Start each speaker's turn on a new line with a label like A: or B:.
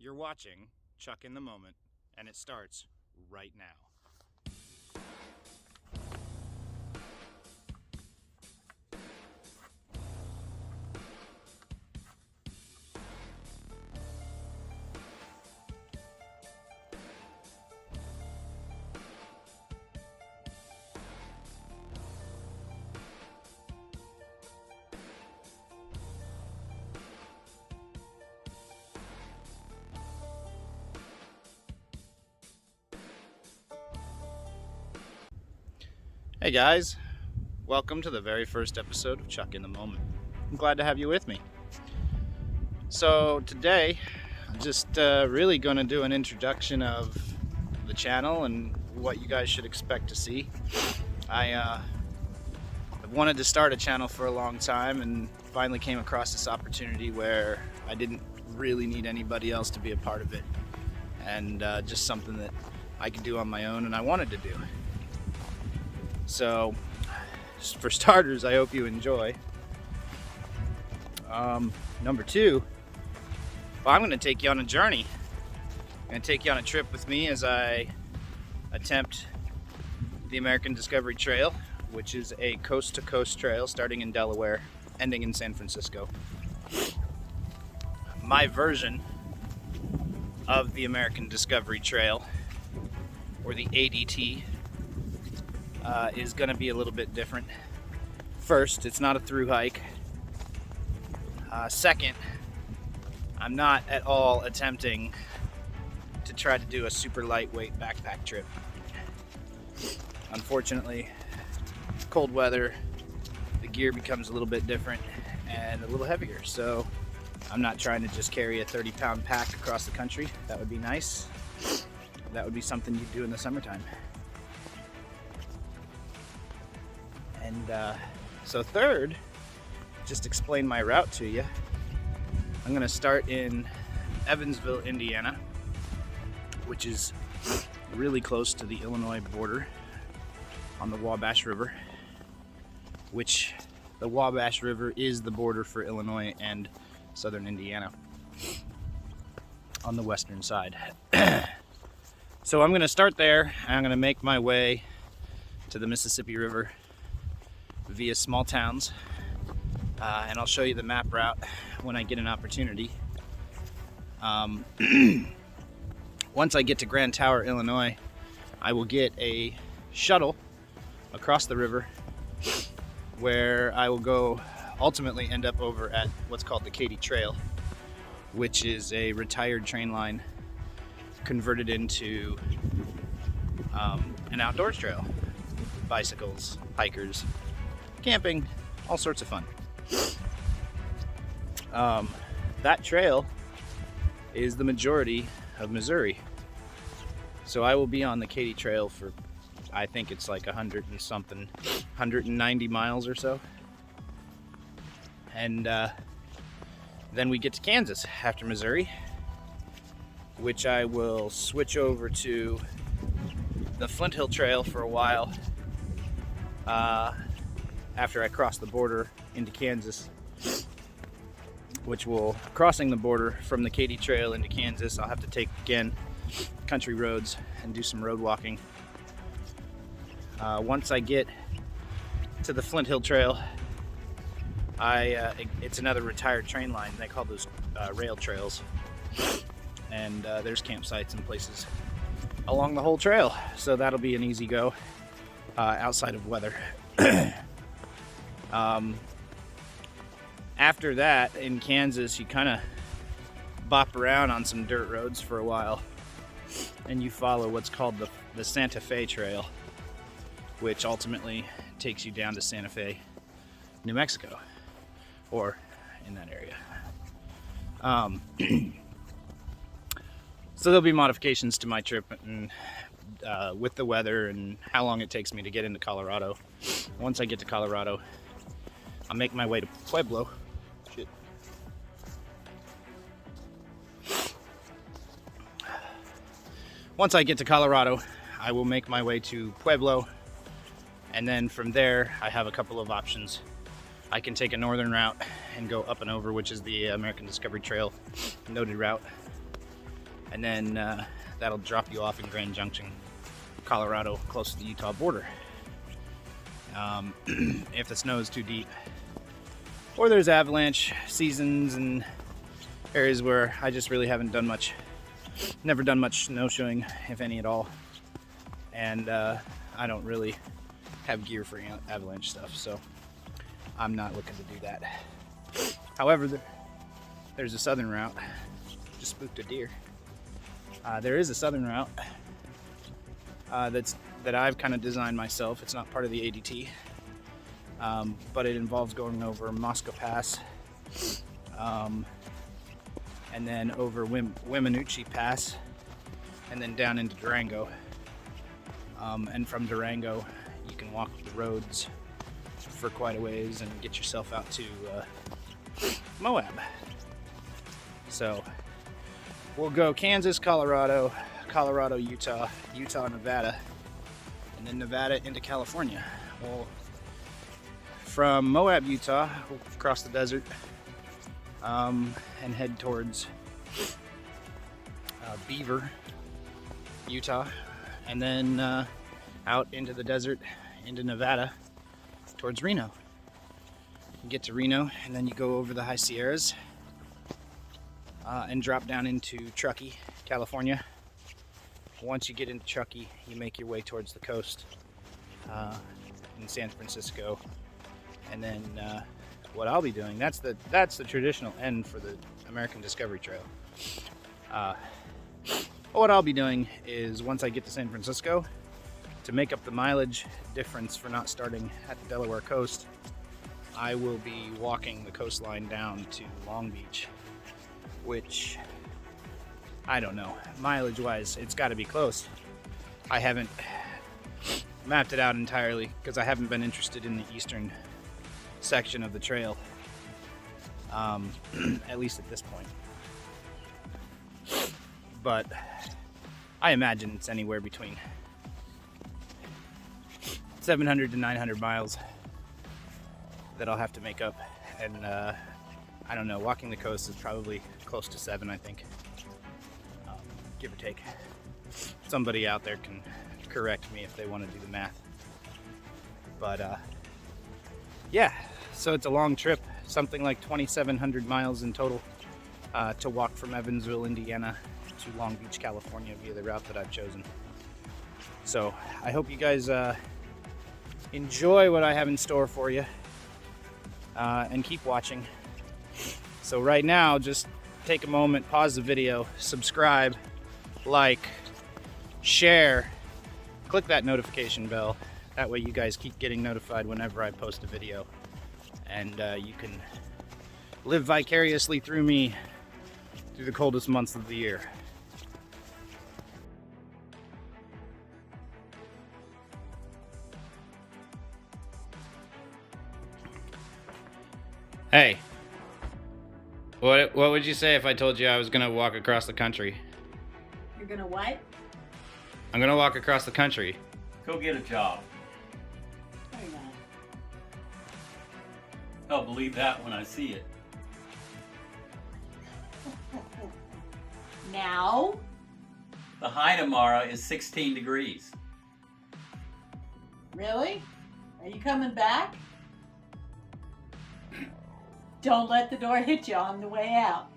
A: You're watching Chuck in the Moment, and it starts right now. Hey guys, welcome to the very first episode of Chuck in the Moment. I'm glad to have you with me. So today, I'm just really going to do an introduction of the channel and what you guys should expect to see. I've wanted to start a channel for a long time and finally came across this opportunity where I didn't really need anybody else to be a part of it, and just something that I could do on my own and I wanted to do. So, for starters, I hope you enjoy. Number two, I'm going to take you on a journey. I'm going to take you on a trip with me as I attempt the American Discovery Trail, which is a coast-to-coast trail starting in Delaware, ending in San Francisco. My version of the American Discovery Trail, or the ADT, is going to be a little bit different. First, it's not a through hike. Second, I'm not at all attempting to try to do a super lightweight backpack trip. Unfortunately, cold weather, the gear becomes a little bit different and a little heavier, so I'm not trying to just carry a 30-pound pack across the country. That would be nice. That would be something you'd do in the summertime. And so third, just explain my route to you. I'm going to start in Evansville, Indiana, which is really close to the Illinois border on the Wabash River, which the Wabash River is the border for Illinois and southern Indiana on the western side. So I'm going to start there, and I'm going to make my way to the Mississippi River via small towns, and I'll show you the map route when I get an opportunity. Once I get to Grand Tower, Illinois, I will get a shuttle across the river where I will go ultimately end up over at what's called the Katy Trail, which is a retired train line converted into an outdoors trail. Bicycles, hikers, camping, all sorts of fun. That trail is the majority of Missouri. So I will be on the Katy Trail for, I think it's like 190 miles or so. And then we get to Kansas after Missouri, which I will switch over to the Flint Hill Trail for a while after I cross the border into Kansas, which will, crossing the border from the Katy Trail into Kansas, I'll have to take, again, country roads and do some road walking. Once I get to the Flint Hill Trail, it's another retired train line. They call those rail trails. And there's campsites and places along the whole trail. So that'll be an easy go outside of weather. After that, in Kansas, you kind of bop around on some dirt roads for a while, and you follow what's called the Santa Fe Trail, which ultimately takes you down to Santa Fe, New Mexico, or in that area. So there'll be modifications to my trip and with the weather and how long it takes me to get into Colorado. Once I get to Colorado, I'll make my way to Pueblo. Shit. Once I get to Colorado, I will make my way to Pueblo, and then from there I have a couple of options. I can take a northern route and go up and over, which is the American Discovery Trail noted route. and then that'll drop you off in Grand Junction, Colorado, close to the Utah border. If the snow is too deep, or there's avalanche seasons and areas where I just really haven't done much, never done much snowshoeing, if any at all, and I don't really have gear for avalanche stuff, so I'm not looking to do that. However, there's a southern route. Just spooked a deer. There is a southern route that I've kind of designed myself. It's not part of the ADT, but it involves going over Moscow Pass, and then over Weminuche Pass, and then down into Durango. And from Durango, you can walk the roads for quite a ways and get yourself out to Moab. So we'll go Kansas, Colorado, Utah, Nevada, and then Nevada into California. From Moab, Utah, we'll cross the desert and head towards Beaver, Utah, and then out into the desert into Nevada towards Reno. You get to Reno, and then you go over the High Sierras and drop down into Truckee, California. Once you get into Truckee, you make your way towards the coast in San Francisco, and then what I'll be doing, that's the traditional end for the American Discovery Trail. What I'll be doing is, once I get to San Francisco, to make up the mileage difference for not starting at the Delaware coast, I will be walking the coastline down to Long Beach, which, I don't know, mileage wise, it's got to be close. I haven't mapped it out entirely because I haven't been interested in the eastern section of the trail, at least at this point. But I imagine it's anywhere between 700 to 900 miles that I'll have to make up, and I don't know, walking the coast is probably close to 7, I think, give or take. Somebody out there can correct me if they want to do the math. But yeah, so it's a long trip, something like 2,700 miles in total to walk from Evansville, Indiana to Long Beach, California via the route that I've chosen. So I hope you guys enjoy what I have in store for you, and keep watching. So right now, just take a moment, pause the video, subscribe, like, share, click that notification bell. That way you guys keep getting notified whenever I post a video, and you can live vicariously through me through the coldest months of the year. Hey, what would you say if I told you I was gonna walk across the country?
B: You're gonna what?
A: I'm gonna walk across the country.
C: Go get a job.
B: No, you're not.
C: I'll believe that when I see it.
B: Now?
C: The high tomorrow is 16 degrees.
B: Really? Are you coming back? Don't let the door hit you on the way out.